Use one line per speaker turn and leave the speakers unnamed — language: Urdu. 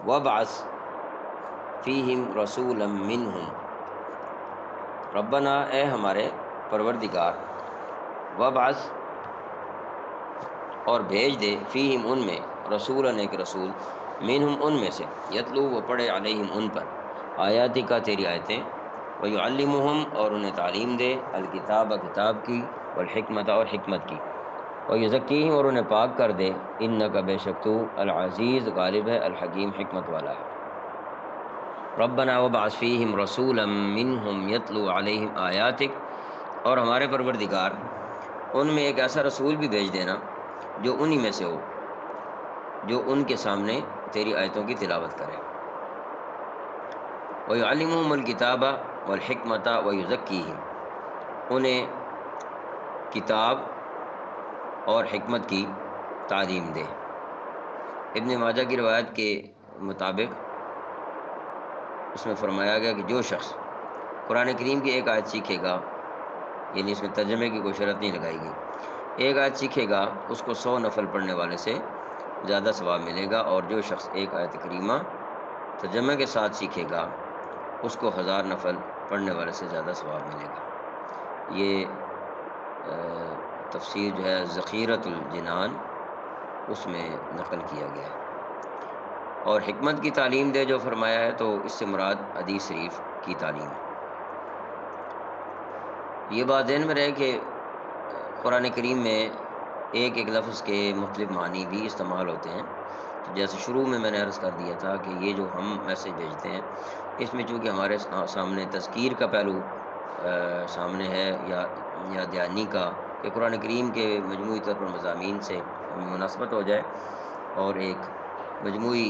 وابعث فیہم رسولا منہم، ربنا اے ہمارے پروردگار، وابعث اور بھیج دے، فیہم ان میں، رسولاً ایک رسول، منہم ان میں سے، یتلو وہ پڑھے، علیہم ان پر، آیاتی کا تیری آیتیں، ویعلمہم اور انہیں تعلیم دے، الکتاب کتاب کی، والحکمت اور حکمت کی، ویزکیہم اور انہیں پاک کر دے، انک بے شک تو العزیز غالب ہے، الحکیم حکمت والا ہے۔ ربنا وابعث فیہم رسولا منہم یتلو علیہم آیاتک، اور ہمارے پروردگار ان میں ایک ایسا رسول بھی بھیج دینا جو انہی میں سے ہو، جو ان کے سامنے تیری آیتوں کی تلاوت کرے، وَيُعَلِّمُهُمُ الْكِتَابَ وَالْحِكْمَةَ وَيُزَكِّيهِمْ انہیں کتاب اور حکمت کی تعلیم دے۔ ابن ماجہ کی روایت کے مطابق اس میں فرمایا گیا کہ جو شخص قرآن کریم کی ایک آیت سیکھے گا، یعنی اس میں ترجمے کی کوئی شرط نہیں لگائی گئی، ایک آیت سیکھے گا اس کو 100 نفل پڑھنے والے سے زیادہ ثواب ملے گا، اور جو شخص ایک آیت کریمہ ترجمے کے ساتھ سیکھے گا اس کو 1000 نفل پڑھنے والے سے زیادہ ثواب ملے گا۔ یہ تفسیر جو ہے ذخیرۃ الجنان اس میں نقل کیا گیا ہے۔ اور حکمت کی تعلیم دے جو فرمایا ہے تو اس سے مراد حدیث شریف کی تعلیم ہے۔ یہ بات ذہن میں رہے کہ قرآن کریم میں ایک ایک لفظ کے مختلف معنی بھی استعمال ہوتے ہیں۔ تو جیسے شروع میں نے عرض کر دیا تھا کہ یہ جو ہم میسج بھیجتے ہیں اس میں چونکہ ہمارے سامنے تذکیر کا پہلو سامنے ہے، یا دھیانی کا، کہ قرآن کریم کے مجموعی طور پر مضامین سے ہمیں مناسبت ہو جائے، اور ایک مجموعی